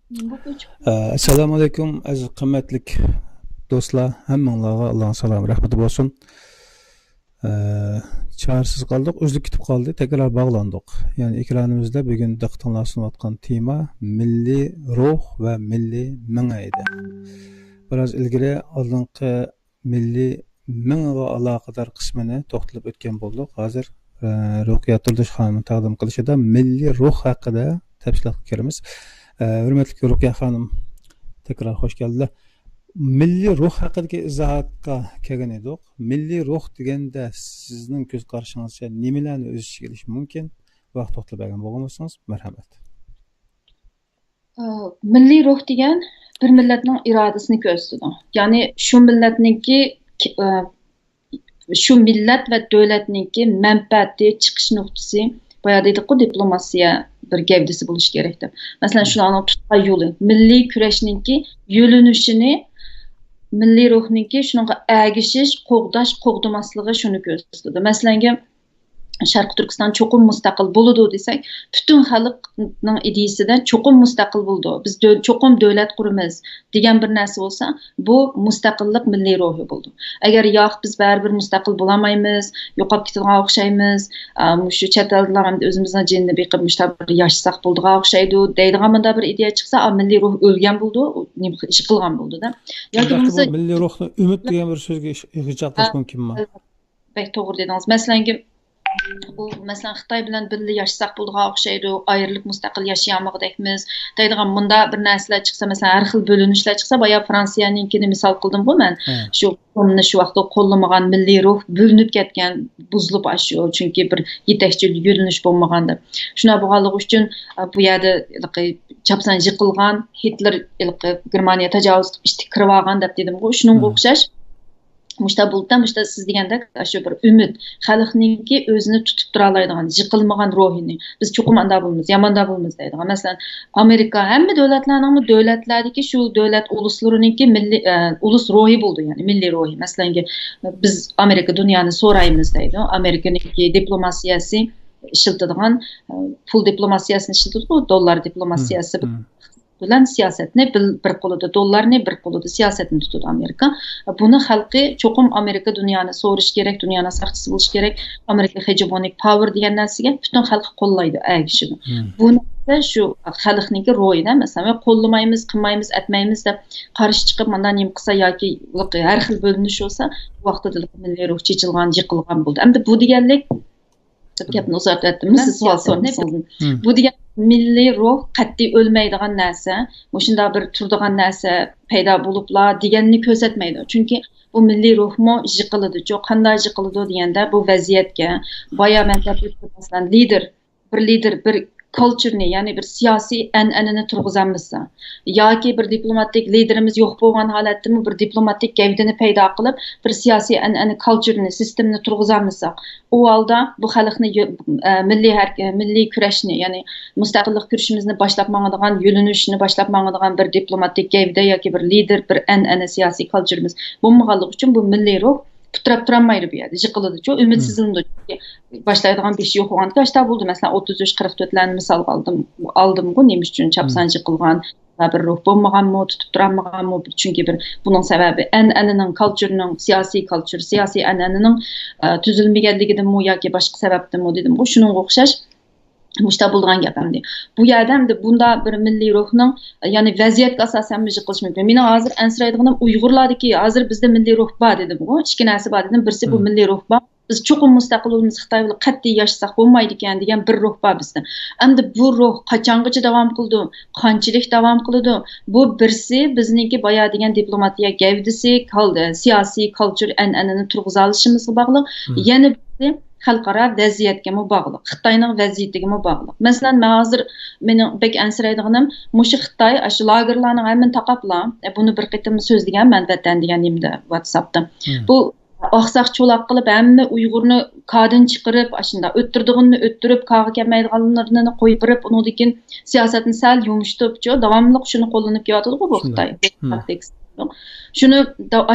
Assalomu alaykum aziz qimmatli do'stlar, hammanglarga Allohning salomi rahmati bo'lsin. Çaresiz qoldik, uzilib ketib qoldi, tekrar bog'landik. Ya'ni ekranimizda bugun diqqatinglar sunayotgan tema milliy ruh va milliy minga edi. Biroz ilgari oldingi milliy minga aloqador qismini to'xtalib o'tgan bo'ldik. Hozir Ruqiya Turdish xonim taqdim qilishida milliy ruh haqida tafsilot kiramiz. Hürmetli Rukiye Hanım, tekrar hoş geldiler. Milli ruh haqidagi izohatga kelgan edik. Milliy ruh deganda sizning ko'z qarashingizcha nimalarni o'z ichiga olishi mumkin? Vaqt to'xtalib bergan bo'lsangiz, marhamat. Milliy ruh degan bir millatning irodasini ko'rsatadi. Ya'ni shu millatningki shu millat va davlatningki manfaati, chiqish nuqtasi, boya dedik-ku diplomasiya bir gavdisi bo'lishi kerak deb. Masalan, shularning tutgan yo'li, milliy kurashninki yo'linishini, milliy ruhninki shunga agishish, qo'g'dash, qo'g'damasligi shuni ko'rsatadi. Masalan, Sharq Turkiston cho'qim mustaqil bo'ladi desak, butun xalqning ideyasidan cho'qim mustaqil bo'ldi. Biz cho'qim davlat quramiz degan bir narsa bo'lsa, bu mustaqillik milliy ruhi bo'ldi. Agar yo'q biz baribir mustaqil bo'lamaymiz, yo'qolib ketadigan o'xshaymiz, shu chet elda ham o'zimizning jinni beqib bir yashsak bo'ldigan o'xshaydi deydigan bunda bir ideya chiqsa, milliy ruh o'lgan bo'ldi, ish qilgan bo'ldi-da. Yoki bo'lsa milliy ruhni umid degan bir so'zga ijoqlash mumkinmi? Bek to'g'ri dedingiz. Masalan, bu masalan Xitoy bilan birga yashasak bo'ldigan o'xshaydi, ayrilib mustaqil yashayolmag'dekmiz deydigan bunda bir narsalar chiqsa, masalan har xil bo'linishlar chiqsa, boya Fransiyaninkini misol qildim-ku men. Shu qomni shu vaqtda qo'llamagan milliy ruh bo'linib ketgan, buzilib ashu, chunki bir yetakchi yo'linish bo'lmagan deb. Shuna bo'lganligi uchun bu yerda chapsan yiqilgan, Hitler Germaniya tajovuz qilib ishga kirib olgan deb dedim-ku, shunga o'xshash. Muşta siz degandek shu bir umid, xalqninki o'zini tutib tura oladigan, yiqilmagan ruhini biz cho'qim anda bo'lamiz, yomanda bo'lamiz deydigan. Masalan, Amerika hamma davlatlardagi shu davlat uluslariningki milliy ulus ruhi bo'ldi, ya'ni milliy ruhi. Masalan, biz Amerika dunyoni so'raymiz deydi. Amerikaningki diplomasiyasi ishlatadigan pul diplomasiyasini ishlatadi, dollar diplomasiyasi bilan siyosatni bir qo'lida, dollarni bir qo'lida siyosatni tutadi Amerika. Buni xalqi cho'qim Amerika dunyoni so'rish kerak, dunyoni saqchisi bo'lish kerak. Amerika hegemonic power degan narsaga butun xalq qo'llaydi agishini. Buni shu xalqningki ro'yida, masalan, qo'llamaymiz, qilmaymiz, atmaymiz deb qarshi chiqib, mendan nima qilsa yoki har xil bo'linish bo'lsa, vaqtida milliy ruh chechilgan, yiqilgan bo'ldi. Endi bu deganlik gapni uzartyaptim. Siz savol so'radingiz. Bu degan milliy ruh qat'iy o'lmaydigan narsa, shunda bir turadigan narsa paydo bo'libla deganni ko'rsatmaydi. Chunki bu milliy ruhmi yiqiladi, qanday yiqiladi deganda bu vaziyatga, boya masalan lider bir culture'ni, ya'ni bir siyosiy an'anani turg'izamizsa, yoki bir diplomatik liderimiz yo'q bo'lgan holatda bir diplomatik gavdani paydo qilib, bir siyosiy an'ana culture'ni, sistemni turg'izamizsa, u holda bu xalqni milliy kurashni, ya'ni mustaqillik kurashimizni boshlab mangadigan, yo'linishni boshlab mangadigan bir diplomatik gavda yoki bir lider, bir an'ana siyosiy culture'imiz bo'lmaganligi uchun bu milliy ruh putrab turolmaydi bu yerda, yiqiladi-ku, umidsizlandi. Boshlaydigan besh yo'q bo'lgan yoshda bo'ldi. Masalan, 33-44larni misol oldim-ku, nima uchun chapsan yiqilgan, bir ruh bo'lmaganmi, tutib turolmaganmi? Chunki bir buning sababi an'ananing, culturening, siyosiy an'ananing tuzilmaganligidanmi yoki boshqa sababdanmi dedim-ku, shunga o'xshash mushta bo'lgan gap endi. Bu yerda endi bunda bir milliy ruhning, ya'ni vaziyatga asosan yiqilish mumkin. Meni hozir ansiraydiganim Uyg'urlardagi hozir bizda milliy ruh bor dedim-ku, ikki narsa bor dedim. Birisi bu milliy ruh bor. Biz cho'qim mustaqil bo'lamiz, Xitoy bilan qat'iy yashasak bo'lmaydi ekan degan bir ruh bor bizda. Endi bu ruh qachongacha davom qildi, qanchalik davom qiladi? Bu birsi bizningki boya degan diplomatiya gavdasi, siyosiy culture an'anani turg'iza olishimizga bog'liq. Yana birsi xalqaro vaziyatga bog'liq, Xitoyning vaziyatiga bog'liq. Masalan, men hozir bek ansiraydiganim mushu Xitoy shu lagerlarning hammani taqabla, buni bir qitim so'zlaganman vatan deganimda WhatsAppda. Bu oqsaq cho'laq qilib hamma Uyg'urni qadin chiqarib, shunda o'ttirdig'ini o'ttirib, qog'i kelmaydiganlarini qo'yib birib, undan siyosatni sal yumshatib, davomli shuni qo'llanib kelyotdi-ku bu Xitoy. Shuni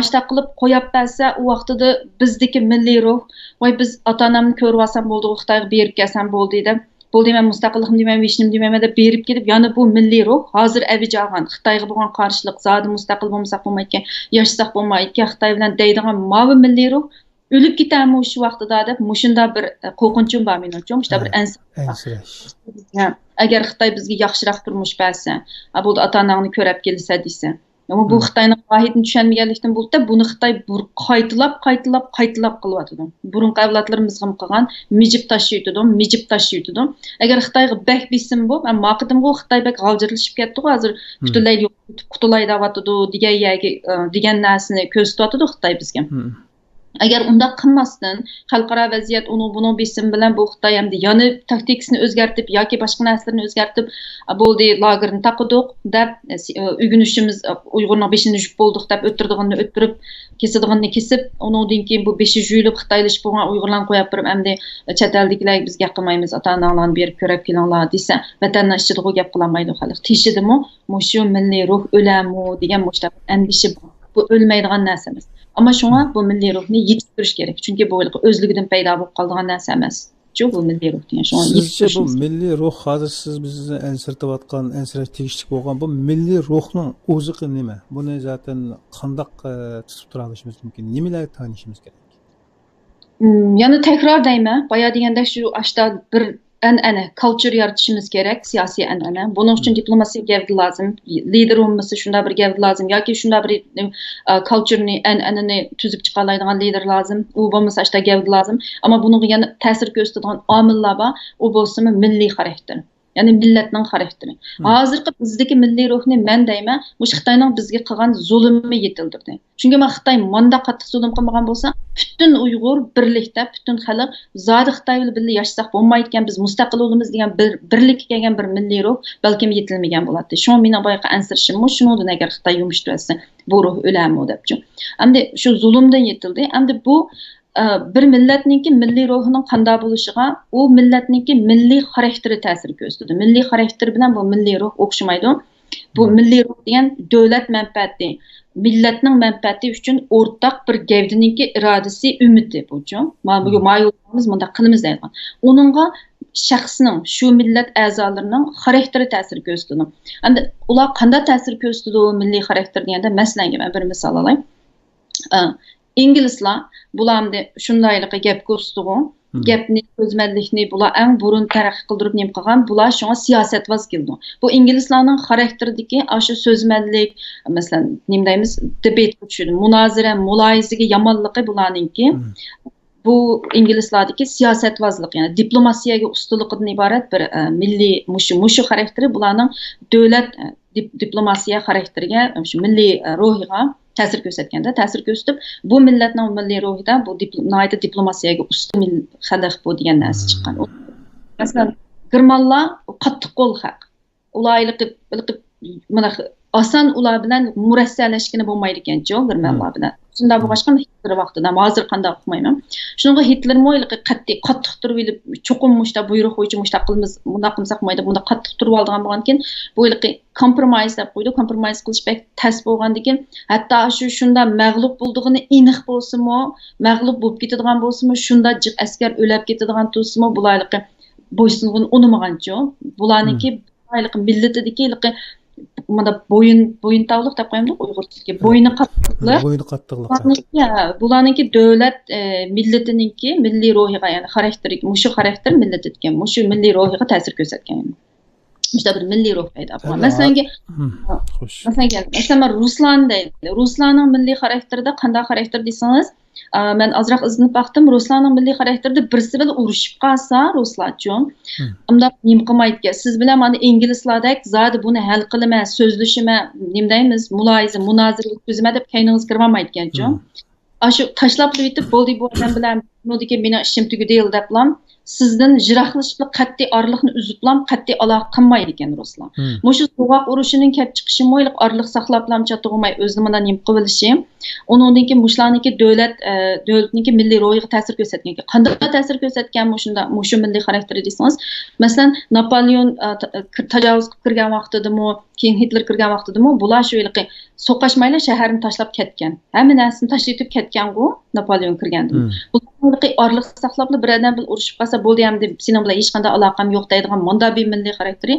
ashta qilib qo'yib bersa, u vaqtida bizdagi milliy ruh, voy biz ota-onamni ko'rib olsam bo'ldi, Xitoyga berib kelsam bo'ldi deb bu demen mustaqilligim demen, vişnim demen deb berip kelip, yani bu milliy ruh hozir avj olgan, Xitoyga bo'lgan qarshilik, zodi mustaqil bo'lmasak bo'lmaydigan, yashasak bo'lmaydigan Xitoy bilan deydigan mavi milliy ruh o'lib ketami shu vaqtida deb mushunda bir qo'rqinchim bor menimcha, mushunda bir ansirash. Agar Xitoy bizga yaxshiroq turmush bersa, bu ota-onangni ko'rib kelsa desa, ama bu Xitoyning vahidini tushunmaganlikdan bo'ldi, buni Xitoy qaytilab qilyotdi. Burunqi avlodlarimizga qilgan mijib tashiyotdi. Agar Xitoyga bak bilsin bu, men maqidimga Xitoy bak g'aljirilishib ketdi, hozir butunlay qutulay deyotdi degan narsani ko'rsatdi Xitoy bizga. Agar unda qilmasdan xalqaro vaziyat uni buni bilsin bilan bu Xitoy hamda yana taktikasini o'zgartib yoki boshqa narsalarni o'zgartib bo'ldi lagerni taqdiq deb uyg'unishimiz Uyg'urning beshini yuvib bo'ldik deb o'tirdig'ini o'tirib kesadiganini kesib undan keyin bu beshi yuyilib Xitoylashib bo'lgan Uyg'urlarni qo'yib turib hamda chet eldagilar bizga qilmaymiz ota-onalarni berib ko'rib kelinglar desa vatandan ichida gap qilolmaydi xalq teshidimi shu milliy ruh o'lami degan mushtab andishi bu o'lmaydigan narsa emas. Ama şuna bu milliy ruhni yetiştirish kerak. Chunki bu o'zligidan paydo bo'lib qolgan narsa emas. Shu bu milliy ruh degan shuni yetiştirish. Bu milliy ruh hozir siz bizni ansirtayotgan, ansirash tegishli bo'lgan bu milliy ruhning o'zi nima? Buni zaten qandoq tutib tura olishimiz mumkin? Nimalarni tanishimiz kerak? Yani tekrar deyman, boya deganda shu ashta bir an'ana, culture yaratishimiz kerak, siyosiy an'ana. Buning uchun diplomasiya gavdi lozim, lider olmasa shunda bir gavdi lozim yoki shunda bir culture'ni, an'anani tuzib chiqa oladigan lider lozim. U bo'lmasa ashta gavdi lozim. Ammo bunga yana ta'sir ko'rsatadigan omillar bor. U bo'lsa milliy xarakter. Yani milletning xarakteri. Hozirgi bizdagi milliy ruhni men deyman, mush Xitoyning bizga qilgan zulmini yetildirdi. Chunki men Xitoy manda qattiq zulm qilmagan bo'lsa, butun Uyg'ur birlikda, butun xalq zodi Xitoy bilan birga yashasak bo'lmaydigan, biz mustaqil bo'lamiz degan birlikka kelgan bir milliy ruh balkim yetilmagan bo'ladi. Shu meni boyaqa ansirishim, shundan agar Xitoy yumishtirsa, bu ruh o'lami debchi. Hamda shu zulmdan yetildi. Hamda bu bir millatninki milliy ruhining qanday bo'lishiga u millatninki milliy xarakteri ta'sir ko'rsatadi. Milliy xarakter bilan bu milliy ruh o'xshamaydi. Bu milliy ruh degan davlat manfaati, millatning manfaati uchun o'rtaq bir gavdininki irodasi, umidi bu. Ma'yolamiz bunda qilamiz deyman. Uningga shaxsning, shu millat a'zolarining xarakteri ta'sir ko'rsatadi. Endi ular qanday ta'sir ko'rsatadi milliy xarakter deganda masalan men bir misol olay. İngilislar bularni shundayliqqa gap ko'rsatgan, gapni so'zmanlikni bular eng burun taraqqiy qildirib nem qilgan, bular shunga siyosatvoz keldi. Bu inglizlarning xarakteridagi shu so'zmanlik, masalan, nima deymiz, debate tushdi, munozara, muloyizaga yomonligi bularningki. Bu inglizlardagi siyosatvozlik, ya'ni diplomasiyaga ustuliqdan iborat bir milliy mushu xarakteri bularning davlat diplomasiya xarakteriga, shu milliy ruhiga ta'sir ko'rsatganda, ta'sir ko'rsatib, bu millatning milliy ruhida bu diplomasiyaga usta xalq bu degan narsa chiqqan. Masalan, germanlar qattiq qo'l xalq. Ular mana oson ular bilan murassallashgani bo'lmaydi ekan-ku germanlar bilan. Shunda bu boshqa Hitler vaqtida, hozir qanday o'qimayman. Shunga Hitler mo'yliqi qattiq turib olib, cho'qim mushta buyruq bo'yicha mustaqilmiz, bunda qilsak mayda, bunda qattiq turib olgan bo'lgankin, bu yilqi kompromis deb qo'ydi. Kompromis qilish bek tas bo'lgandikin, hatto shunda mag'lub bo'ldig'ini aniq bo'lsa-mo, mag'lub bo'lib ketadigan bo'lsa-mo, shunda jiq askar o'lab ketadigan tursa-mo, bularliqi bo'ysung'ini unamaganchu. Bularniki bularliqi millatidagi mana bo'yin tavliq deb qo'yamdik Uyg'ur tiliga. Bo'yni qattiqlik. Bularniki davlat millatiningki milliy ruhiga, ya'ni xarakteri, mushu xarakter millatidagi, mushu milliy ruhiga ta'sir ko'rsatgan. Mushta bir milliy ruh paydo bo'lgan. Masalan, Ruslan deydi. Ruslarning milliy xarakterida qanday xarakter desangiz, men azroq izinib baxtim, Ruslarning milliy xarakterida birisi bilan urushib qolsa, Ruslarchon, unda nim qilmaydi. Siz bilan mana inglizlardek zodi buni hal qilma, so'zlashima, nima deymiz, muloyiza, munozara o'tkazma deb kayningiz kirmaydi ekan-chon. Shu tashlab o'tib bo'ldi bu odam bilan buniki meni ishim tugadi deblam. Sizdan jiroqlashib qat'iy orliqni uziblam, qat'iy aloqa qilmaydi ekan Ruslar. Mushu so'g'oq urushining kelib chiqishi mo'yliq orliq saqlablam chatug'may o'zini mana nim qilishi. Undan keyin mushlarniki davlatniki milliy ruhiga ta'sir ko'rsatgan. Qanday ta'sir ko'rsatgan mushu milliy xarakteri desangiz, masalan, Napoleon tajovuz qilib kirgan vaqtidami, keyin Hitler kirgan vaqtidami, bular shu yilqi so'qashmaylar shaharni tashlab ketgan. Hamma narsani tashlab ketgan-ku Napoleon kirganda. Arliq saqlab bir adam bilan urushib qolsa bo'ldi ham deb sening bilan hech qanday aloqam yo'q deydigan munda bir milliy xarakteri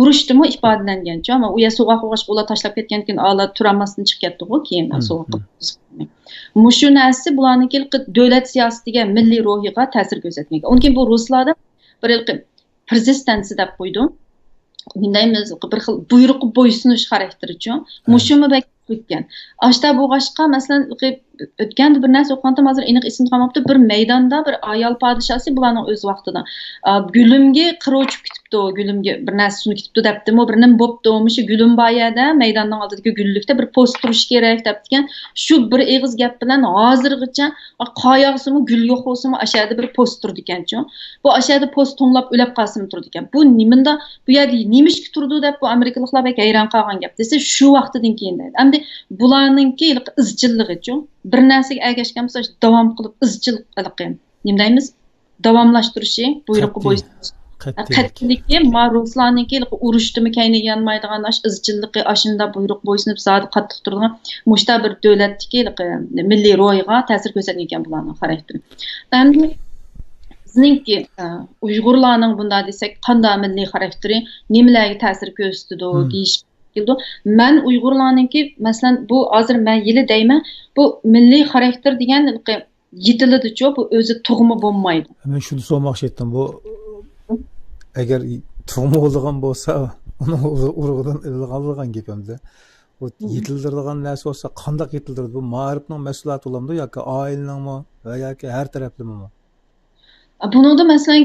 urushdimi ifodalangancha ammo u ya so'g'aq o'g'ash ular tashlab ketgan keyin ola turolmasdan chiqib ketdi-ku keyin so'g'aq. Mushu narsa bularniki davlat siyosatiga, milliy ruhiga ta'sir ko'rsatmagan. Unkin bu ruslarda bir persistency deb qo'ydi. Mindaymiz bir xil buyruq bo'ysunish xarakteri-chu. Mushumi bekitgan. Ashta bo'g'ashqa masalan o'tgan bir narsa o'qgandim hozir aniq esimda qolmabdi. Bir maydonda bir ayol podshosi bularning o'z vaqtida gulimga qirovchi kitibdi, gulimga bir narsa suni kitibdi debdimi, bir nim bo'pti, o'sha gulim boyada maydonning oldidagi gullikda bir post turish kerak debdigan. Shu bir eg'iz gap bilan hozirgacha qoyoqsimi gul yo'q bo'lsimi ashada bir post turdi ekan-chu. Bu ashada post to'nglab o'lab qolsin turdi ekan. Bu nimanda bu yerda nimishki turdi deb bu amerikaliklar bek hayron qolgan gap desa shu vaqtidan keyin deydi. Endi bularningki izchilligi-chu bir narsaga ergashgan bo'lsa davom qilib izchil qilib nima deymiz davomlashtirishi buyruqqa bo'ysunish qat'iyligi ruslarniki urushdimi kayni yanmaydigan izchilligi ashunda buyruq bo'ysunib zodi qattiq turadigan mushta bir davlatdagi milliy ro'yga ta'sir ko'rsatgan ekan bularning xarakteri. Endi bizningki uyg'urlarning bunda desak qanday milliy xarakteri nimalarga ta'sir ko'rsatdi deyish men Uyg'urlarningki masalan bu hozir men yili deyman bu milliy xarakter degan yetiladi-chu bu o'zi tug'ma bo'lmaydi. Men shuni so'ramoqchi edim bu agar tug'ma bo'lgan bo'lsa uni urug'idan ilg'algan gapimda bu yetildiradigan narsa bo'lsa qanday yetildiradi bu ma'rifning mas'uliyati bo'lamdi yoki oilaningmi va yoki har taraflamimi? Buningda masalan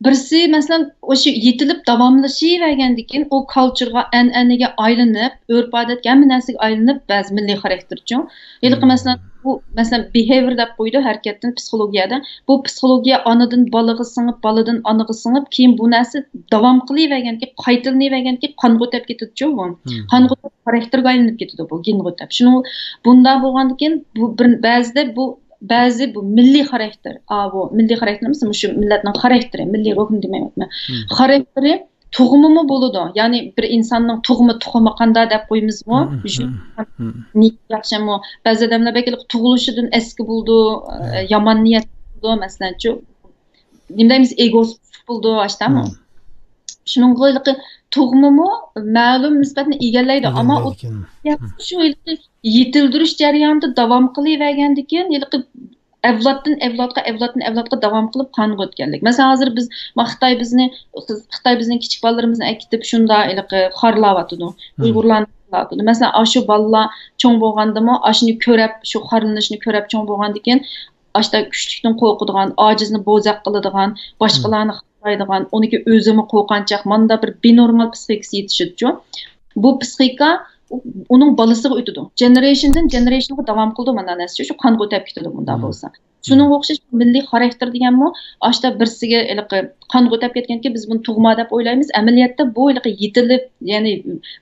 birisi masalan o'sha yetilib davomlashavergandan keyin u culture'ga an'anaga aylanib, urf-odatga hamma narsaga aylanib ba'zi milliy xarakterchi. Yilqi masalan bu masalan behavior deb qo'ydi harakatdan psixologiyada. Bu psixologiya onadan bolaga singib, boladan onaga singib, keyin bu narsa davom qilaverganki, qaytalaverganki qonga o'tib ketadi-chu bu. Qonga o'tib xarakterga aylanib ketadi bu genga o'tib. Shuni bunda bo'lgandan keyin bu ba'zida bu ba'zi bu milliy xarakter, bu milliy xarakterimiz shu millatning xarakteri, milliy ruhini demayapman. Xarakteri tug'umi bo'ladi. Ya'ni bir insonning tuxumi qanday deb qo'ymizmi? Shu yaxshimi? Ba'zi odamlar belki tug'ilishidan eski bo'ldi, yomon niyat bo'ldi, masalanchi nima deymiz, egos bo'ldi, ashtami? Shuning qo'yliqi tug'mimi ma'lum nisbatni egallaydi, ammo u shu yetildirish jarayonida davom qilavergandan keyin avloddan avlodga davom qilib qonga o'tganlik. Masalan, hozir biz Xitoy bizning kichik bolalarimizni akitib shunda xorlayotdi. Uyg'urlarni masalan, shu bolalar cho'ng bo'lgandimi, shuni ko'rib, shu xorlanishni ko'rib cho'ng bo'lgandan keyin ashta kuchlikdan qo'rqadigan, ojizni bo'zaq qiladigan, boshqalarni xorlaydigan, uniki o'zimi qo'rqanchaq, manda bir benormal psixikasi yetishadi-chu. Bu psixika uning bolasiga o'tadi. Generationdan generationga davom qildi mana narsa shu qonga o'tib ketadi bunda bo'lsa. Shuning o'xshash milliy xarakter deganmi, ashta birsiga qonga o'tib ketganki biz buni tug'ma deb o'ylaymiz. Amaliyotda bu yetilib, ya'ni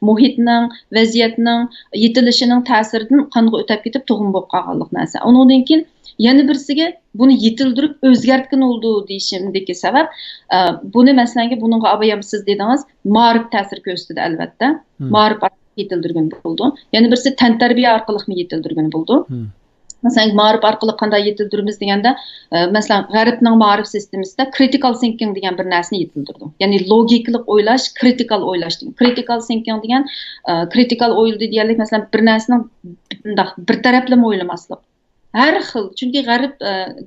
muhitning, vaziyatning yetilishining ta'siridan qonga o'tib ketib tug'um bo'lib qolganlik narsa. Undan keyin yana birsiga buni yetildirib o'zgartgan oldu deyishimdagi sabab buni masalanki buningga abayam siz dedingiz, ma'rif ta'sir ko'rsatdi albatta. Ma'rif yetildirgan bo'ldi. Yana birisi tantarbiya orqali yetildirgan bo'ldi. Masalan, ma'rif orqali qanday yetildiramiz deganda, masalan, g'arbning ma'rif sistemasida critical thinking degan bir narsani yetildirdi. Ya'ni logikalik o'ylash, critical o'ylash degan. Critical thinking degan critical o'ylaydi deganlik, masalan, bir narsaning bir taraflama o'ylamaslik. Har xil, chunki g'arb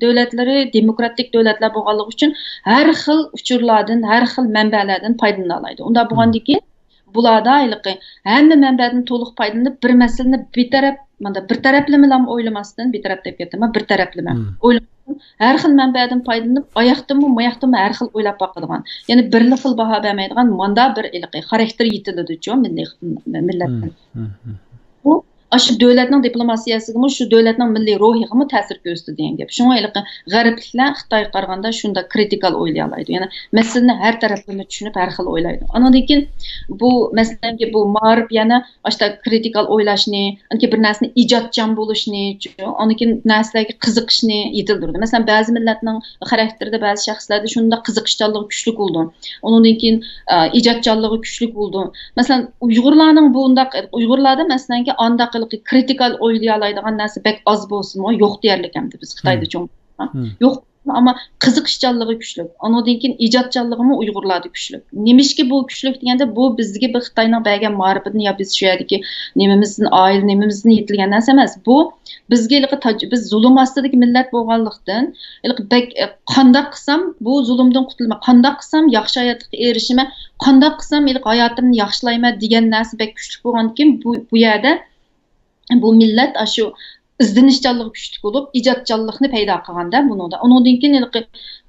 davlatlari demokratik davlatlar bo'lganligi uchun har xil uchurlardan, har xil manbalardan foydalana oladi. Unda bo'lgandan keyin bularda hamma manbadan to'liq foydalanib bir masalani bir taraflama o'ylamasdan, betaraf deb ketdim, bir taraflama o'ylamasdan har xil manbadan foydalanib oyoqdimi har xil o'ylab boqadigan. Ya'ni birli xil baho bermaydigan manda bir xarakter yetiladi-chu millatdan. Bu shu davlatning diplomatiyasiga, shu davlatning milliy ruhiga ta'sir ko'rsatdi degan gap. Shunga g'arbliklar Xitoyga qaraganda shunda kritikal o'ylay oladi. Ya'ni masalani har taraflama tushunib, har xil o'ylaydi. Undan keyin bu masalanki bu ma'rif yana ashta kritikal o'ylashni, anki bir narsani ijodchan bo'lishni, undan keyin narsalarga qiziqishni yetildirdi. Masalan, ba'zi millatning xarakterida ba'zi shaxslarda shunda qiziqishchanligi kuchli bo'ldi. Undan keyin ijodchanligi kuchli bo'ldi. Masalan, Uyg'urlarda masalanki anda kritikal o'ylay oladigan narsa bek oz bo'lsin-mi, yo'q deyarlik hamda biz Xitoyda cho'ng. Yo'q, ama qiziqishchanligi kuchli. Ondan keyin ijodchanligimi Uyg'urlarda kuchli. Nimishki bu kuchli deganda bu bizga bir Xitoyning bergan ma'rifatini yo biz shu yerdagi nemamizdan oil nemamizdan yetilgan narsa emas. Bu bizga biz zulm ostidagi millat bo'lganlikdan qandoq qilsam bu zulmdan qutulma, qandoq qilsam yaxshi hayotga erishima, qandoq qilsam hayotimni yaxshilayman degan narsa bek kuchli bo'lgandan keyin bu yerda bu millat shu izlanishchanligi kuchli bo'lib, ijodchanlikni paydo qilganda bunida. Undan keyin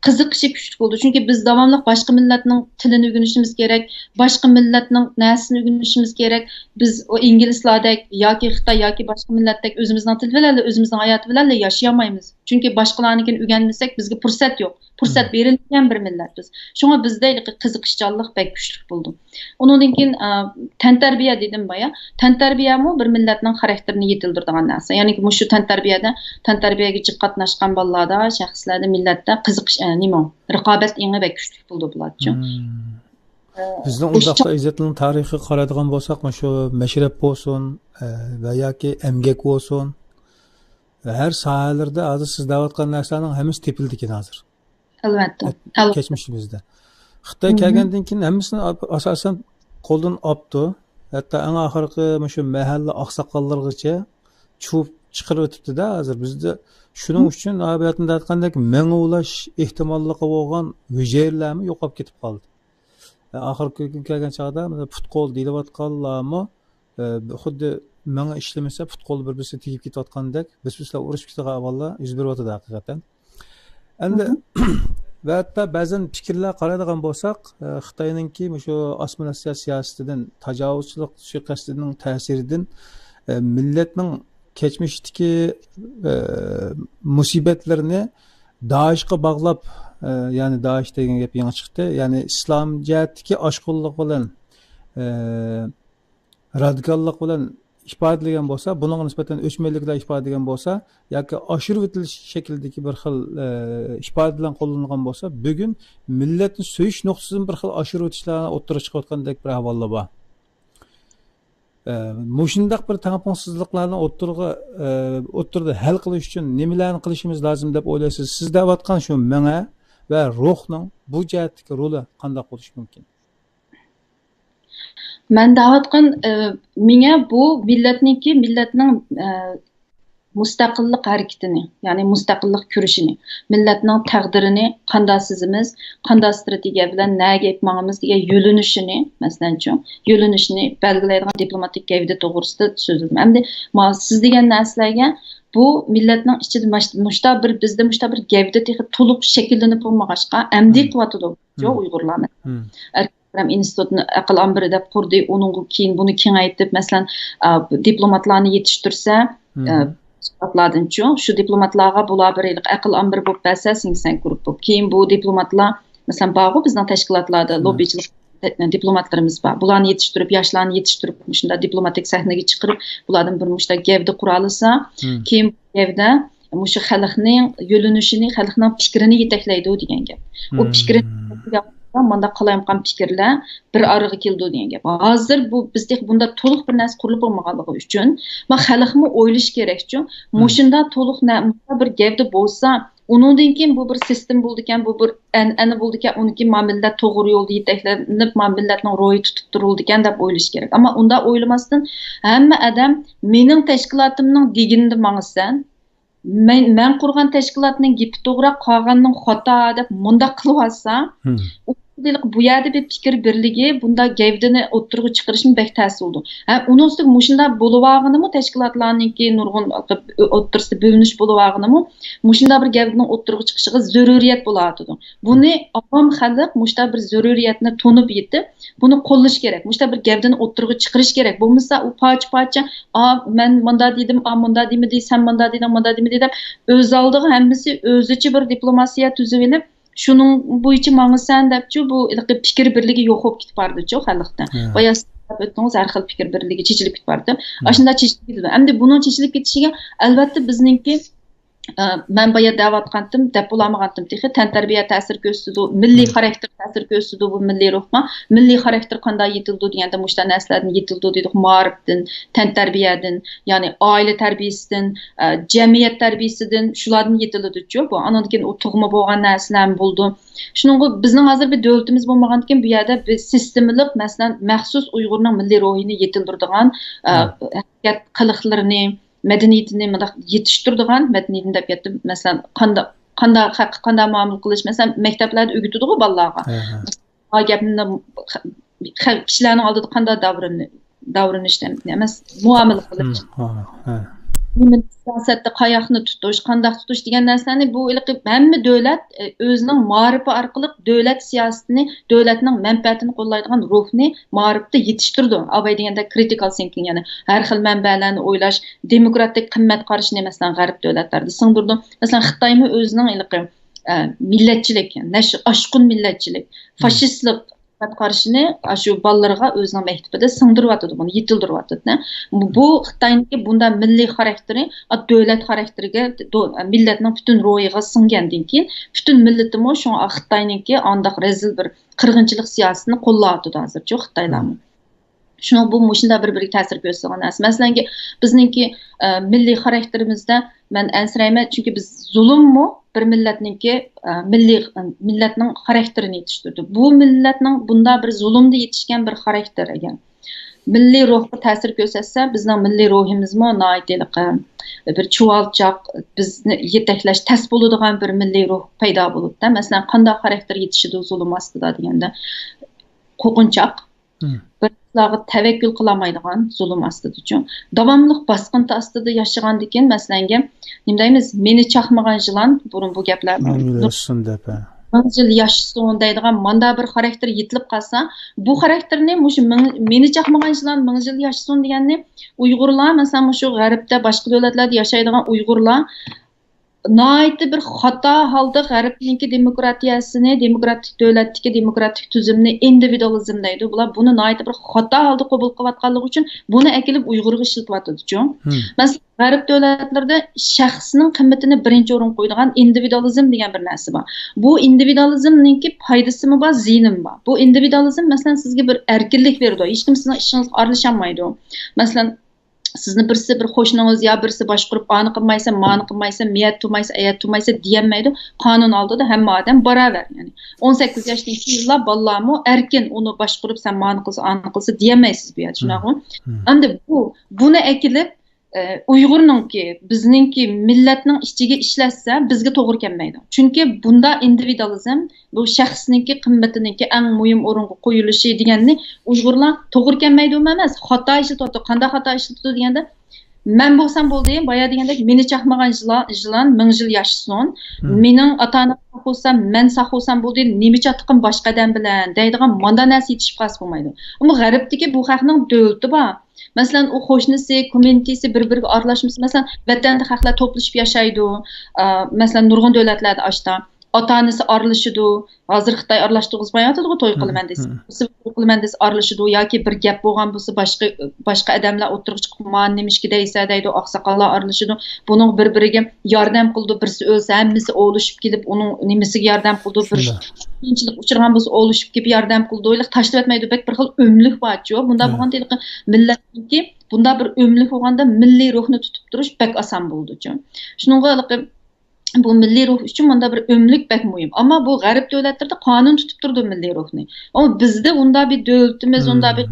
qiziqishi kuchli bo'ldi. Chunki biz davomli boshqa millatning tilini o'rganishimiz kerak, boshqa millatning narsasini o'rganishimiz kerak. Biz o inglizlardek yoki Xitoy yoki boshqa millatdek o'zimizning til bilan, o'zimizning hayot bilan yashay olmaymiz. Chunki boshqalarnikini o'rganmasak bizga fursat yo'q. Fursat berilgan bir millat biz. Shunga bizda qiziqishchanlik bek kuchli bo'ldi. Undan keyin tantarbiya dedim boya. Tantarbiya bir millatning xarakterini yetildiradigan narsa. Ya'ni shu tantarbiyaga qatnashgan bolalarda, shaxslarda, millatda qiziqish raqobat eng bek kuchli bo'ldi bularchi. Bizning undaqda izzatning tarixiga qaraydigan bo'lsak, shu mashrab bo'lsin va yoki emgak bo'lsin, har sohalarda hozir siz da'vatgan narsalarning hammasi tepildi ekan hozir. Albatta. Geçmişimizde. Xitoy kelgandan keyin hammasini asosan qo'ldan olibdi. Hatto eng oxirgi shu mahalla oqsoqollargacha chuvib chiqarib o'tibdi-da hozir bizda. Shuning uchun abiyatimda aytgandek mengulash ehtimolligi bo'lgan hujayralarni yo'qolib ketib qoldi. Oxirgi kun kelgan chog'da futbol deyotganlarmi xuddi menga ishlamasa futbol bir-birisi tegib ketayotgandek biz-bizlar urush ketiga avvallar yuz beryapti haqiqatan. Endi va hatto ba'zan fikrlar qaraydigan bo'lsak, Xitoyninki shu osmonatsiya siyosatidan, tajovuzchilik suiqasdining ta'siridan millatning keçmişdeki musibatlarni Daeshga bog'lab, ya'ni Daesh degan gap yangi chiqdi. Ya'ni islom jihatdagi oshqullik bilan radikallik bilan ifodalagan bo'lsa, bunga nisbatan o'chmayliklar ifodalagan bo'lsa, yoki oshirib o'tilish shaklidagi bir xil ifoda bilan qo'llanilgan bo'lsa, bugun millatni so'yish nuqtasidan bir xil oshirib o'tishlarni o'ttirib chiqayotgandek bir ahvollar bor. Mushundaq bir tangpungsizliklarni o'ttirda hal qilish uchun nimalarni qilishimiz lozim deb o'ylaysiz? Siz da'vatgan shu menga va ruhning bu jihatdagi roli qanday bo'lishi mumkin? Men da'vatgan menga bu millatning mustaqillik harakatini, ya'ni mustaqillik kurashini, millatning taqdirini qanday sizimiz, qanday strategiya bilan nega etmoqimiz degan yo'linishini, masalanchi, yo'linishini belgilaydigan diplomatik gavda to'g'risida so'zladim. Endi siz degan narsalarga bu millatning ichida bizda bir gavda to'liq shakllanib bo'lmag'achqa, amdi qilyotdi yo'q Uyg'urlar. institutni aql ambiri deb qurdi, onun keyin buni kengaytib, masalan, diplomatlarni yetishtirsa, diplomatlardanchu, shu diplomatlarga bular bir aql ambiri bo'lib bersa, singsan guruh bo'lib. Keyin bu diplomatlar, masalan, bog'i bizning tashkilotlarda lobbichilik diplomatlarimiz bor. Bularni yetishtirib, yoshlarni yetishtirib, shunda diplomatik sahnaga chiqarib, bulardan bir mushta gavda qura olsa, keyin gavda mushu xalqning yo'linishini, xalqning fikrini yetaklaydi degan gap. U fikrini manda qalayotgan fikrlar bir araga keldi degan gap. Hozir bu bizda bunda to'liq bir narsa qurilib bo'lmaganligi uchun, men xalqni o'ylash kerak-ku. Mushunda to'liq bir gavda bo'lsa, undan keyin bu bir sistem bo'ldi ekan, bu bir an'ana bo'ldi ekan, uniki millat to'g'ri yo'lda yetaklanib, millatning ro'yi tutib turildi ekan deb o'ylash kerak. Ammo unda o'ylamasdan hamma odam mening tashkilotimning deginida mangsan, men qurgan tashkilotning gapi to'g'ri, qolganning xato deb munda qilib olsa, bu yerda bir fikr birligi, bunda gavdani o'ttirg'i chiqarishni bek ta'sir bo'ldi. Uning ustiga mushunda bo'lib tashkilotlarningki nurg'un o'ttirsida bo'linish bo'lib mushunda bir gavdani o'ttirg'i chiqishiga zaruriyat bo'ladi. Buni avom xalq mushta bir zaruriyatni to'nib yetib, buni qo'llash kerak. Mushta bir gavdani o'ttirg'i chiqarish kerak. Bo'lmasa u parcha, men munda dedim, munda demidi, sen munda deding, munda demidi deb o'z oldiga hammasi o'zicha bir diplomasiya tuzib olib, şunun bu için mağısan depçu bu fikir birliği yok olup gitip vardı çok xalqda. Bayağı ötdünüz her xil fikir birliği çeşilip gitip vardı. Aşında çeşilip gitip. Hem de bunun çeşilip gitişine elbette bizninki Ben baya davatqandım, dep bulamağandım texi tantarbiya ta'sir ko'rsatdi, milliy xarakter ta'sir ko'rsatdi bu milliy ruhga. Milliy xarakter qanday yetildi deganda mushta narsalardan yetildi dedik, ma'rifdan, tantarbiyadan, ya'ni oila tarbiyasidan, jamiyat tarbiyasidan, shulardan yetildi-ku. Bu andan keyin u tug'ma bo'lgan narsalar bo'ldi. Shuningga bizning hozir bir davlatimiz bo'lmagan ekan, bu yerda biz sistemlik, masalan, maxsus Uyg'urning milliy ruhini yetildiradigan harakat qiliqlarini medeniyetini yetiştirdiğin medeniyetini dep ketdim. Mesela qanda muamele qilish, mesela maktablarda o'rgatadi-ku bolalarga. Ha gapni kishilarning oldida qanday davranishdan emas, muomala qilish. Siyosatda qayoqni tutish, qanday tutish degan narsani bu hamma davlat o'zining ma'rifi orqali davlat siyosatini, davlatning manfaatini qo'llaydigan ruhni ma'rifda yetishtirdi. Abay deganda critical thinking, ya'ni har xil manbalarni o'ylash, demokratik qimmat qarashini masalan g'arb davlatlarida singdirdi. Masalan Xitoymi o'zining millatchilik, oshqun millatchilik, fashistlik qarashini shu bolalarga o'zining maktabida singdiryotdi, buni yetildiryotdi. Bu Xitoyniki bunda milliy xarakteri, davlat xarakteriga, millatning butun ro'yiga singandan keyin butun millatimi shu Xitoyniki andaq rezil bir qirg'inchilik siyosatini qo'llayotdi hozircha Xitoylarmi. Şunu bu mushunda bir-biriga ta'sir ko'rsatgan narsa. Masalan, bizningki milliy xarakterimizda men ansirayman, chunki biz zulmmi bir millatningki millatning xarakterini yetishtirdi. Bu millatning bunda bir zulmda yetishgan bir xarakter ekan. Milliy ruhga ta'sir ko'rsatsa, bizning milliy ruhimizmi noyatliq bir chuvalchoq, bizni yetaklash tas bo'ladigan bir milliy ruh paydo bo'ladi. Masalan, qanday xarakter yetishidi zulm ostida deganda qo'rqinchoq birlarga tavakkul qilolmaydigan zulm ostida. Davomliq bosqinti ostida yashagandan keyin masalan, nima deymiz, meni chaqmagan yılan, burun bu gaplar. Yil yaşasın deydigan manda bir xarakter yetilib qolsa, bu xarakterni mushu meni chaqmagan yılan 1000 yil yaşasın deganni Uyg'urlar, masalan, mushu g'arbda boshqa davlatlarda yashaydigan Uyg'urlar Naytı bir xata halda g'arbniki demokratiyasini, demokratik davlatdagi demokratik tuzumni individualizm deydi. Bular buni naytı bir xata halda qabul qilayotganligi uchun buni akilib Uyg'urga ishlatyotyapti. Masalan, g'arb davlatlarida shaxsning qimmatini birinchi o'rin qo'yadigan individualizm degan bir narsa bor. Bu individualizmningki foydasimi bor, ziyinimi bor. Bu individualizm masalan sizga bir erkinlik beradi. Hech kim sizning ishingizga aralasholmaydi. Masalan, sizni birisi bir qo'shningiz yo birisi boshqurib ani qilmaysa, mani qilmaysa, miyat tumaysa, ayat tumaysa deyamaydi. Qonun oldida hamma odam barobar. Ya'ni 18 yoshdan keyin bolalarmi erkin uni boshqurib sen mani qilsa, ani qilsa deyamaysiz bu yerda. Shunaqmi? Endi buni akilib Uyg'urninki, bizningki millatning ichiga ishlatsa bizga to'g'ri kelmaydi. Chunki bunda individualizm, bu shaxsningki qimmatiningki eng muhim o'ringa qo'yilishi deganni Uyg'urlar to'g'ri kelmaydi emas, xato ishlatadi. Qanday xato ishlatadi deganda, men bo'lsam bo'ldi, boya degandek meni chaqmagan yılan 1000 yil yashasin. Mening ota-onam sog' bo'lsam, men sog' bo'lsam bo'ldi, nima chatiqim boshqa odam bilan deydigan manda narsa yetishib qolsa bo'lmaydi. Ammo g'arbdagi bu xalqning davlati bor. Masalan, o qo'shnisi, communitysi bir-biriga aralashmasa, masalan, vatanda xalqlar to'plashib yashaydi. Masalan, nurg'un davlatlarda ashta ota-onasi aralashadi. Hozir Xitoy aralashtirg'izmayotadi-ku, to'y qilaman desa. To'y qilaman desa aralashadi yoki bir gap bo'lgan bo'lsa boshqa odamlar o'tirib chiqib, "Men nimishki deysa" deydi, oqsoqollar aralashadi. Buning bir-biriga yordam qildi, birisi o'lsa, hammasi o'lishib kelib, uning nimasiga yordam qildi, bir qiyinchilik uchragan bo'lsa, o'lishib kelib yordam qildi. O'ylab tashlab etmaydi, bir xil o'mlik bor-ku. Bunda bo'lganda millatniki bunda bir o'mlik bo'lganda milliy ruhni tutib turish bek oson bo'ldi-ku. Shuningga bu milliy ruh uchun bunda bir o'mlik bek muhim. Ammo bu g'arb davlatlarida qonun tutib turdi milliy ruhni. Ammo bizda unda bir davlatimiz, unda bir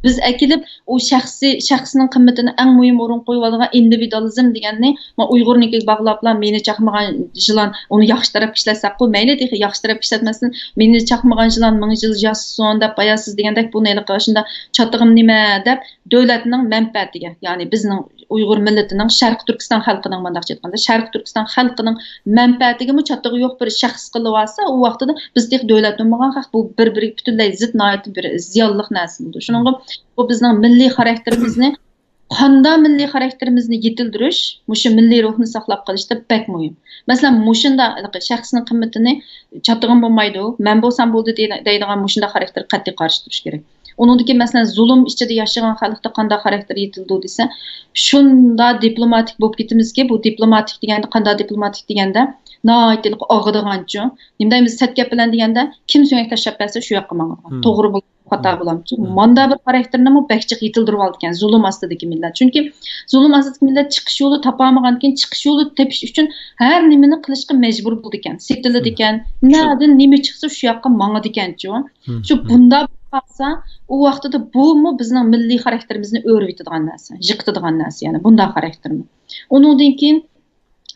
biz akilib o shaxsning qimmatini eng muhim o'rin qo'yib olgan individualizm deganni men Uyg'urnikiga bog'lablar, meni chaqmagan yılan uni yaxshi taraf ishlatsak ku mayli deydi, yaxshi taraf ishlatmasin, meni chaqmagan yılan 1000 yil yashasin deb bayasiz degandek buni qilishda chatig'im nima deb davlatning manfaatiga, ya'ni bizning Uyg'ur millatining Sharq Turkiston xalqining mandaq aytganda Sharq Turkiston xalqining manfaatiga mu chatig'i yo'q bir shaxs qilib olsa, u vaqtida bizdek davlat bo'lmagan xalq bu bir-biriga butunlay zid noyat bir ziyonliq narsa bo'ldi. Shuning bu bizning milliy xarakterimizni, qanday milliy xarakterimizni yetildirish, mushu milliy ruhni saqlab qolishda bek muhim. Masalan, mushunda shaxsning qimmatini chatig'im bo'lmaydi, men bo'lsam bo'ldi deydigan mushunda xarakter qat'iy qarshi turish kerak. Onundaki mesela zulüm içinde yaşayan halkta qanday xarakter yetildi dese, şunda diplomatik bo'lib ketimizki, bu diplomatik deganda qanday diplomatik deganda, naaytlik ağıdığançı. Nimdaymiz set gap bilan deganda, kim söngak tashlab bersa shu yoqqa mang'an. To'g'ri bo'lib xato bo'lamchi. Manda bir xarakterni mu bakchiq yetildirib oldi ekan zulm ostidagi millat. Chunki zulm ostidagi millat chiqish yo'li topolmagan ekan, chiqish yo'li tepish uchun har nimani qilishga majbur bo'ldi ekan. Setildi ekan. Nadan nima chiqsa shu yoqqa mang'adi ekanchi. Shu bunda qolsa, u vaqtida bu mu bizning milliy xarakterimizni o'rib yetadigan narsa, yiqitadigan narsa, ya'ni bunday xaraktermi. Undan keyin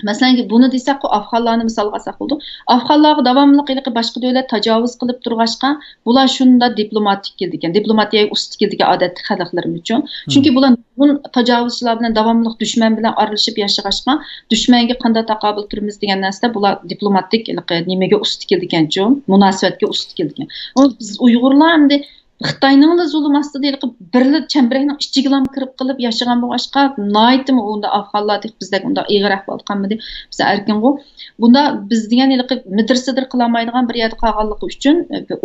Masalan, bunu desak, Afganlarni misol olsak bo'ldi. Afganlarga davomli boshqa davlat tajovuz qilib turg'ashqa, bular shunda diplomatik keldi ekan. Diplomatiyaga ust keldi ekan odatda xalqlarim uchun. Chunki bular bu tajovuzchilar bilan davomli dushman bilan aralashib yashashqa, dushmanga qanday taqobil turimiz degan narsada bular diplomatik nimaga ust keldi ekan-chu, munosabatga ust keldi ekan. Biz Uyg'urlar endi Xitoyning zulm ostida birli chambarakning ichiga kirib qilib yashagan bo'lg'achqa, noytimi unda afg'onlardek bizdek unda ig'ir ahvol qolmadi. Biz erkingu bunda biz degan midirsidir qilolmaydigan bir yerda qolganligi uchun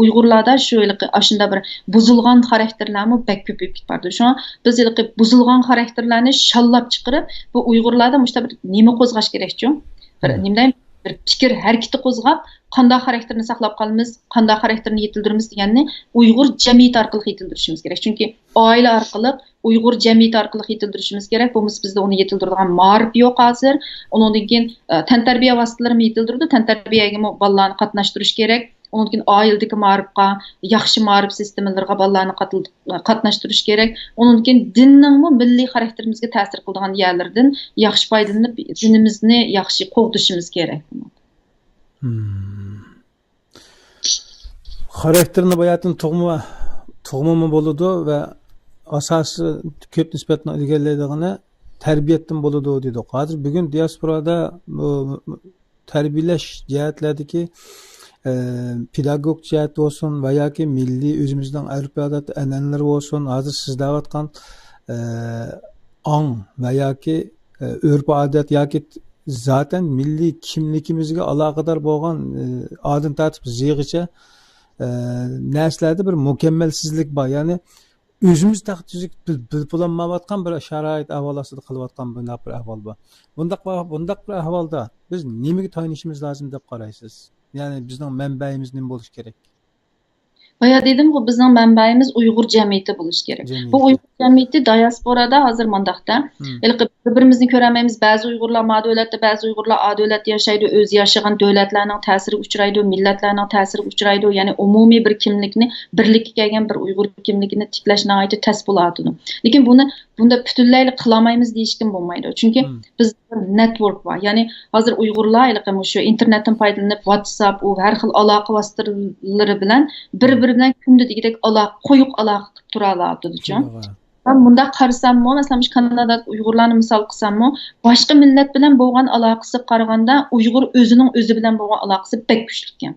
Uyg'urlarda shu ashunda bir buzilgan xarakterlarni bak ko'payib ketdi. Shunga biz buzilgan xarakterlarni shallab chiqarib, bu Uyg'urlarda mushta bir nima qo'zg'ash kerak-chu? Bir nimday bir fikr harakati qo'zg'ab, qanday xarakterni saqlab qolamiz, qanday xarakterni yetildiramiz deganni Uyg'ur jamiyati orqali yetildirishimiz kerak. Chunki oila orqali Uyg'ur jamiyati orqali yetildirishimiz kerak. Bo'lmasa bizda uni yetildiradigan ma'rif yo'q hozir. Undan keyin tantarbiya vositalari yetildirdi. Tantarbiyaga bolalarni qatnashtirish kerak. Undan keyin oiladagi ma'rifga, yaxshi ma'rif sistemalariga bolalarni qatnashtirish kerak. Undan keyin dinning milliy xarakterimizga ta'sir qiladigan yerlardan yaxshi foydalanib, dinimizni yaxshi qo'g'dishimiz kerak. Xarakterni bayatın tug'ma bo'ladi va asosi ko'p nisbatan ilgarilaydigani tarbiyatdan bo'ladi dedi. Hozir bugun diasporada tarbiyalash jihatlaridagi pedagog jihat bo'lsin va yoki milliy o'zimizning urf-odat an'analari bo'lsin, hozir siz deyotgan ong va yoki urf-odat yoki zaten milliy kimligimizga aloqador bo'lgan odam tartib zig'icha narsalarda bir mukammelsizlik bor. Ya'ni o'zimiz taqtizlik bilolmayotgan bir sharoit ahvolida qilayotgan bir ahvol bor. Bundaq bir ahvolda biz nimaga tayanishimiz lozim deb qaraysiz? Ya'ni bizning manbaimiz nima bo'lishi kerak? Baya dedim bu bizning manbaimiz Uyg'ur jamiyati bo'lishi kerak. Bu Uyg'ur jamiyati diasporada hozir mandaqda. Bir-birimizni ko'rmaymiz. Ba'zi Uyg'urlar ma davlatda, ba'zi Uyg'urlar a davlatda yashaydi, o'z yashagan davlatlarning ta'siriga uchraydi, millatlarning ta'siriga uchraydi. Ya'ni umumiy bir kimlikni, birlikka kelgan bir Uyg'ur kimligini tiklash nihoyatda tas bo'ladi. Lekin bunda butunlay qilolmaymiz deyishkim bo'lmaydi. Chunki bizda network bor. Ya'ni hozir Uyg'urlar shu internetdan foydalanib WhatsApp va har xil aloqa vositalari bilan bir-biri bilan kunda degidek qo'yiq aloqa qilib tura oladi. Ben bunda qarsammo, masalan, Kanadada Uyg'urlarni misol qilsammo, boshqa millat bilan bo'lgan aloqasi qaraganda Uyg'ur o'zining o'zi bilan bo'lgan aloqasi bek kuchli ekan.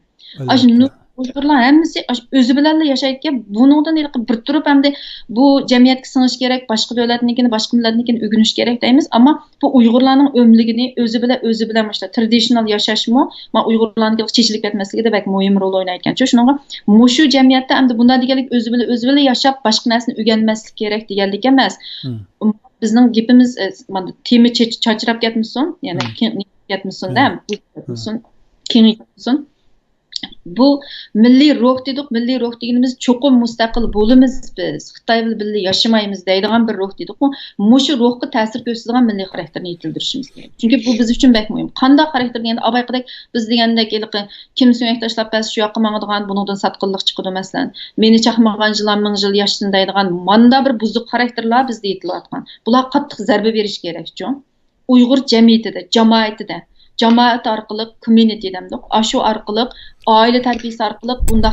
Uyg'urlar hammasi o'zi bilan yashayotgan, buningdan bir turib hamda bu jamiyatga sing'ish kerak, boshqa davlatnikini, boshqa millatnikini o'rganish kerak deymiz, ammo bu Uyg'urlarning o'mligini o'zi bilan mana traditional yashashmi, men Uyg'urlarning chechilib ketmasligida bak muhim rol o'ynayotgan. Shuninga mushu jamiyatda hamda bunday deganlik o'zi bilan yashab boshqa narsani o'rganmaslik kerak deganlik emas. Bizning gapimiz mana tema chachrab ketmasin, ya'ni ketmasin-da, kengaysin. Bu milliy ruh dedik. Milliy ruh deganimiz cho'qim mustaqil bo'lamiz biz. Xitoy bilan birga yashamaymiz deydigan bir ruh dedik. Mushu ruhga ta'sir ko'rsatadigan milliy xarakterni yetildirishimiz kerak. Chunki bu biz uchun bek muhim. Qanday xarakter deganda abayqidek biz degandek kim so'ngak tashlab bersa shu yoqqa mangadigan buningdan satqinlik chiqadi masalan. Meni chaqmagan yillar 1000 yil yashsin deydigan manda bir buzuq xarakterlar bizda yetilayotgan. Bular qattiq zarba berish kerak-chu. Uyg'ur jamiyatida, jamoatida jamoat orqali community demdik. Shu orqali oila tarbiyasi orqali bunda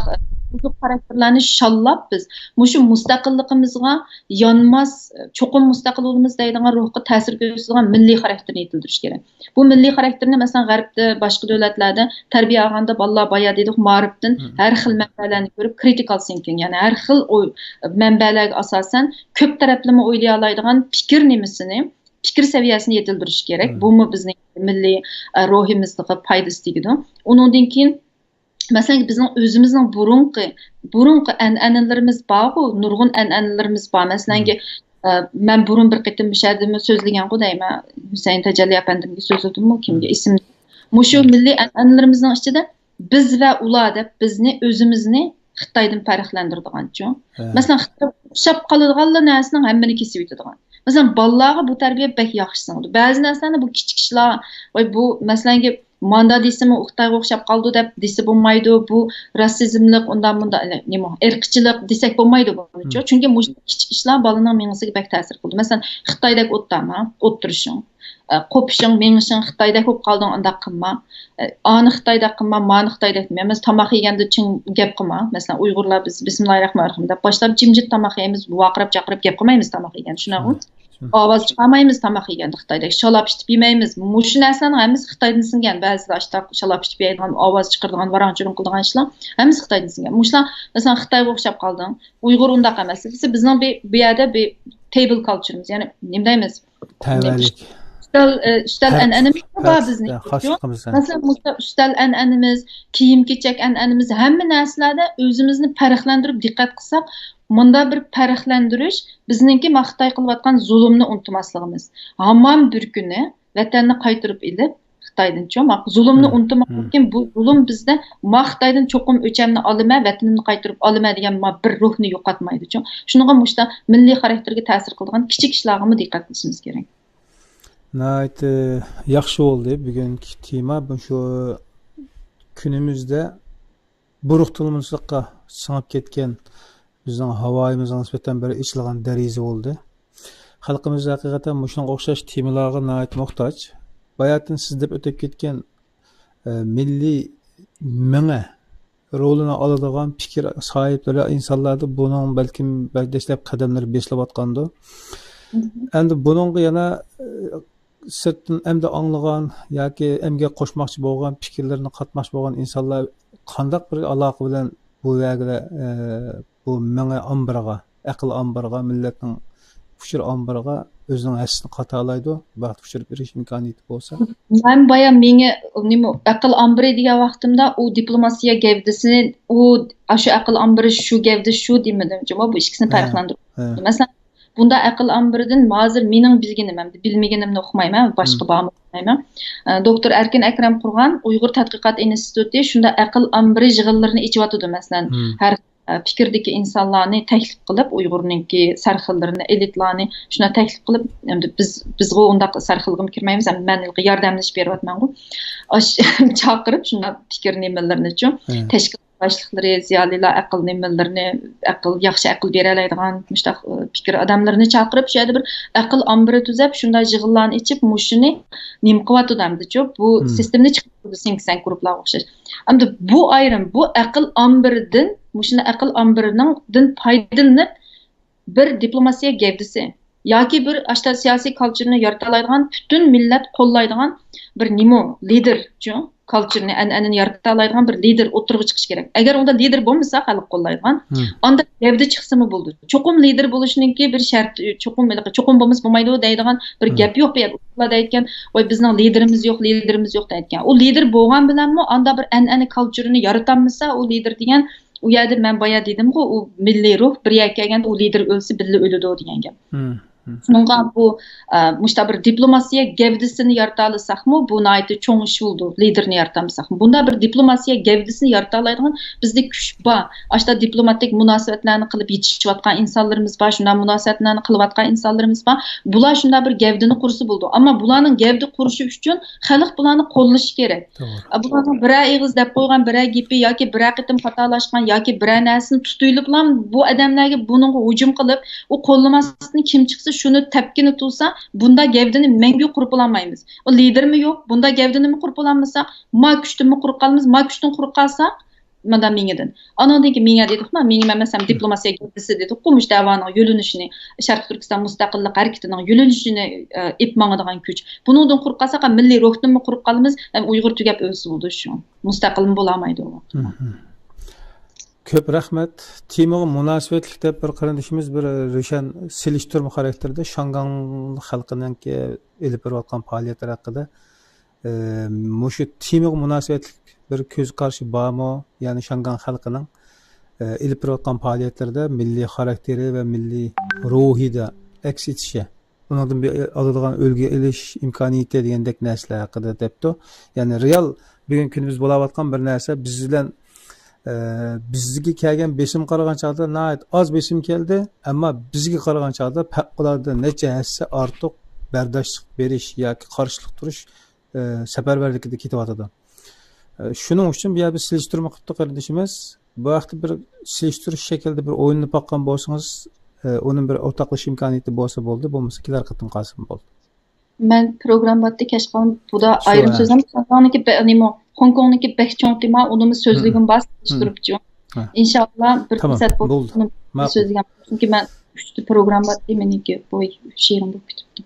xarakterlarni shallab biz mushu mustaqilligimizga yonmas, cho'qim mustaqil bo'lamiz deydigan ruhga ta'sir ko'rsatadigan milliy xarakterni yetildirish kerak. Bu milliy xarakterni masalan G'arbda, boshqa davlatlarda tarbiya olganda bolalar boya dedik ma'rifdan har xil manbalarni ko'rib critical thinking, ya'ni har xil manbalarga asosan ko'p taraflama o'ylay oladigan fikr nimasini fikir seviyesini yetildirish kerak. Bu mu bizning milliy ruhimizga foydasi tegadi. Undan keyin Masalan, bizning o'zimizning burunqi an'analarimiz bor-ku, nurg'un an'analarimiz bor. Masalan, men burun bir qitim bishadimmi so'zlagan-ku deyman. Husayn Tajalli apandimga so'zladimmi, kimga ism. Mushu milliy an'analarimizning ichida biz va ular deb bizni o'zimizni Xitoydan farqlantiradigan-chu. Masalan, Xitoy o'xshab qoladigan narsaning hammani kesib o'tadigan. Masalan, bolalarga bu tarbiya bek yaxshi singdi. Ba'zi narsalarni bu kichik ishlar, voy bu masalan manda desimi Xitoyga o'xshab qoldi deb desa bo'lmaydi. Bu rassizmlik, undan bunda nima, irqchilik desak bo'lmaydi buning. Chunki bu kichik ishlar bolaning miyasiga bek ta'sir qildi. Masalan, Xitoydagi o'tdama, o'ttirishing, qo'pishing, mengishing Xitoydagi bo'lib qolding, undaq qilma. Ani Xitoyda qilma, mani Xitoyda qilma. Biz tomoq yeganda chin gap qilma. Masalan, Uyg'urlar biz bismillahirrohmanirrohim deb boshlab jimjit tomoq yeymiz, vaqirab chaqirib gap qilmaymiz tomoq yegan. Shunaqmi? Ovoz chiqarmaymiz tomoq yeganda Xitoydagi shalab ichib yemaymiz. Shu narsaning hammasi Xitoydan singan. Ba'zida shalab ichib yeydigan, ovoz chiqaradigan, varang-churun qiladigan ishlar hammasi Xitoydan singan. Mushlar masalan Xitoyga o'xshab qolding. Uyg'ur undaq emas. Bizning bu yerda bir table culture'miz, ya'ni nima deymiz? Tavallik. Üstel an'anamiz bor bizning. Masalan, üstel an'anamiz, kiyim-kechak an'anamiz, hamma narsalarda o'zimizni farqlantirib diqqat qilsak, bunda bir farqlantirish bizningki Xitoy qilayotgan zulmni unutmasligimiz. Hamon bir kuni vatanni qaytirib elib Xitoydan cho'maq zulmni unutmaslik, bu zulm bizda Xitoydan cho'qim o'chamni olma, vatanimni qaytirib olma degan bir ruhni yo'qotmaydi-chu. Shuninga mushta milliy xarakterga ta'sir qilgan kichik ishlarga diqqat qilishimiz kerak. Nəhayət yaxşı oldu bugünkü tema şu günümüzdə buruqtulmuşluqqa sınıb ketken bizning havoyimizga nisbatan bir içilgan dariza oldu. Xalqimiz haqiqatan shunga o'xshash temalarga nəhayət muhtoj. Bayatın siz deb o'tib ketgan milliy minga rolini oladigan fikir sohiblari insonlarda buning balkim dastlab qadamlar beslayotgandi. Endi buningga yana sirtdan emdi anglagan yoki emga qo'shmoqchi bo'lgan fikrlarni qatmoqchi bo'lgan insonlar qanday bir aloqa bilan bu yerga bu menga ombirga aql ombirga millatning fikr ombirga o'zining hassini qatalaydi vaqt fikr berish imkoniyati bo'lsa men boya menga nima aql ombiri degan vaqtimda u diplomatiya gavdasini u shu aql ombiri shu gavda shu demadim bu ikkisini farqlantirib masalan bunda aql ombiridan hozir mening bilmaganimni o'qimayman, boshqa bormi o'qimayman. Doktor Erkin Akram qurgan Uyg'ur tadqiqot instituti shunda aql ombiri yig'inlarini ichyotdi masalan. Har fikrdagi insonlarni taklif qilib, Uyg'urninki sarxillarini, elitlarni shuna taklif qilib, endi bizga undaq sarxilga kirmaymiz, men yordamlashib beryapman-ku. Chaqirib shuna fikr nimalarini-chu tashkil başlıqları, ziyolilar aql nimalarini, yaxshi aql bera oladigan mushtaq fikr odamlarni chaqirib, shu yerda bir aql ombiri tuzab, shunday yig'inlarni ichib, mushuni nim qilyotdimdi-chu. Bu sistemni chiqardi sen guruhlarga o'xshash. Endi bu ayrim, bu aql ombiridan, mushuni aql ombirining foydalanib bir diplomatiya gavdasi yoki bir ashta siyosiy kulturni yarata oladigan, butun millat qo'llaydigan bir nimo lider-chu. Culture'ni an'anani yarata oladigan bir lider o'tirg'i chiqish kerak. Agar unda lider bo'lmasa, xalq qo'llaydigan, unda gavda chiqsimi bo'ldi. Cho'qim lider bo'lishningki bir sharti, cho'qim bo'lmasa bo'lmaydi deydigan bir gap yo'q bu yerda. Ular aytgan, "Voy bizning liderimiz yo'q deyotgan." U lider bo'lgan bilanmi, unda bir an'ana culture'ni yaratolmasa, u lider degan u yerda men boya dedim-ku, u milliy ruh bir yerga kelganda u lider o'lsa, billa o'ladi degan gap. Bunga bu mushta bir diplomatiya gavdasini yarata olsakmi, bu naytı cho'ng ish bo'ldi. Liderni yaratamsakmi, bunda bir diplomatiya gavdasini yarata oladigan bizda kuch bor. Ashta diplomatik munosabatlarni qilib yetishayotgan insonlarimiz bor, shunday munosabatlarni qilayotgan insonlarimiz bor. Bular shunday bir gavdani qursa bo'ldi. Ammo bularning gavda qurishi uchun xalq bularni qo'llashi kerak. Bularning bir ig'iz deb qo'ygan bir gapi yoki bir qitim xatolashgan yoki bir narsani tutuyilib bilan bu odamlarga buningga hujum qilib, u qo'llamasdan kim chiqsa shuni tepkini tutsa, bunda gavdani mengu qurib olmaymiz. O lidermi yo'q, bunda gavdani mi qurib olamisak, ma kuchni qurib qolamiz, ma kuchni qurib qolsak, mana mengadan. Anondan keyin menga dedik-mi, menga masalan diplomatiya gavdasi dedik, qo'mish da'voning yo'linishini, Sharq Turkiston mustaqillik harakatining yo'linishini ip mangadigan kuch. Buningdan qurib qolsak, milliy ruhni mi qurib qolamiz, Uyg'ur tugab o'lsa bo'ldi shu. Mustaqil bo'lmaydi u. Köp rahmet. Temaga munosabatlik deb bir qarindishimiz bir Roshan selishtirma xarakterda Shangang xalqining elib berayotgan faoliyatlar haqida Muşu temiga munosabatli bir ko'z qarshi bormi? Ya'ni Shangan xalqining ilib borayotgan faoliyatlarda milliy xarakteri va milliy ruhida aks etishi, undan bir aladigan o'lga ilish imkoniyati degandek narsalar haqida debdi. Ya'ni real bugun kunimiz bo'layotgan bir narsa biz bilan bizga kelgan besim qaragan chog'da oz besim keldi, ammo bizga qaragan chog'da favqulodda necha hassa ortiq bardoshlik berish yoki qarshilik turish safarbarlikda ketyotadi. Shuning uchun bu yerda selishtirma qilibdi qardoshimiz. Bu vaqtda bir selishtirish shaklida bir o'yinni boqqan bo'lsangiz, onun bir o'rtoqlashish imkoniyati bo'lsa bo'ldi, bo'lmasa kelar qatim qolsin bo'ldi. Men programmatda keşkan bu da Şu, ayrım ha. sözüm. Sanki nimo Hong Kong'daki bek çoğuntima onu sözlüğün bas durupçu. Ha. İnşallah bir Tamam, fırsat buldu. bulduğunu Ma'qul. sözlüğüm. Çünkü ben üçlü programmatda meniki bu şiirim bu bitibdi.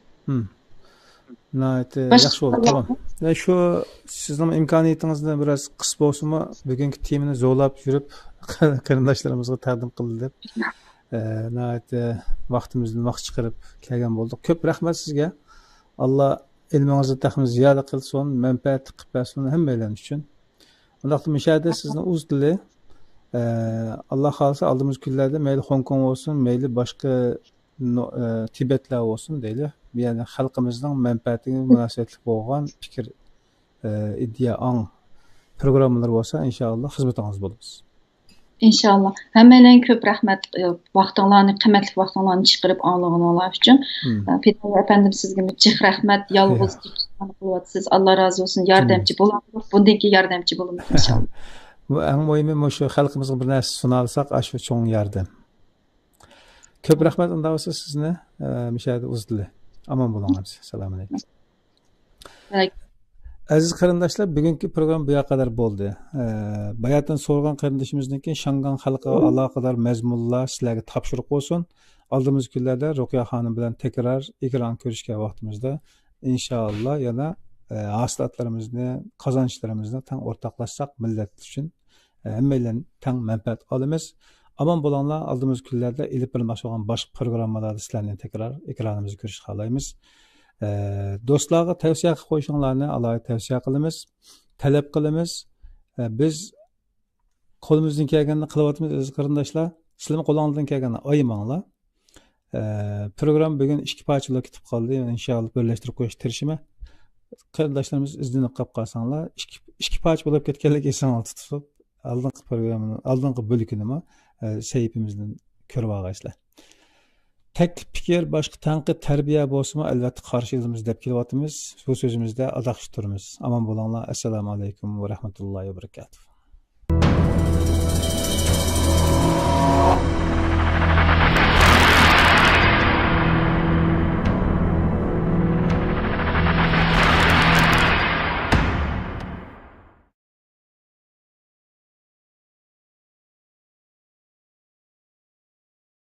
Yaxshi bo'ldi. Tamam. Ve şu sizning imkoniyatingizni biroz qis bo'lsa-mu, bugungi temani zo'rlab yurib qarindoshlarimizga taqdim qildi deb vaqtimizni vaqt chiqarib kelgan bo'ldik. Ko'p rahmat sizga. Alloh ilmingizni taxmin ziyoda qilsin, manfaat qilib bersin hammalarning uchun. Undaqda mishada sizni o'z tili Alloh xolisa oldimizgi kunlarda mayli Hong Kong bo'lsin, mayli boshqa Tibetlar bo'lsin deyli. Yani xalqimizning manfaatiga munosabatli bo'lgan fikr, idea, ang programmalar bo'lsa, inshaalloh xizmatingiz bo'lamiz. İnşallah. Hemen köp rahmet vaxtlarını, kıymetli vaxtlarını çıkarıp anlığınlar için. Fethullah efendim sizge müthiş rahmet, yalnız siz Allah razı olsun, yardımcı bulun. Bundaki yardımcı bulun inşallah. Bu en mühimi şu xalqimizga bir narsa suna alsak, aşu çoğun yardım. Köp rahmet unda olsa sizne müşahede uzdili. Aman bulunuz. Selamun aleyküm. Aziz qarindoshlar, bugungi program bu yoqqa bo'ldi. Bayatdan so'rgan qarindoshimizdan keyin Shangan xalqiga aloqador mazmunlar sizlarga topshiriq bo'lsin. Oldimizgi kunlarda Ruqiya xonim bilan tekrar ekran ko'rishgan vaqtimizda inshaalloh yana haslatlarimizni, qozonchlarimizni tang o'rtoqlashsak millat uchun hammalarning tang manfaat olamiz. Aman bo'linglar, oldimizgi kunlarda ilib bilmoqchi bo'lgan boshqa programmalarda sizlarni tekrar ekranimizda ko'rish xohlaymiz. Do'stlarga tavsiya qilib qo'yishinglarni alohida tavsiya qilamiz, talab qilamiz. Biz qo'limizdan kelganini qilyapmiz aziz qarindoshlar. Sizlarning qo'lingizdan kelganini aymanglar. Program bugun ikki parchaga ketib qoldi. Inshaalloh birlashtirib qo'yishga tirishaman. Qarindoshlarimiz izlanib qolib qolsanglar, ikki parcha bo'lib ketganligi esingizda tutib, oldingi programmani, oldingi bo'likini sahifamizdan ko'rib olgaysizlar. Teklif fikir, boshqa tanqid, tarbiya bo'lsa-mu, albatta qarshi elimiz deb kelyapmiz. Bu so'zimizda adaqshi turamiz. Aman bo'linglar. Assalomu alaykum va rahmatullohi va barakatuh.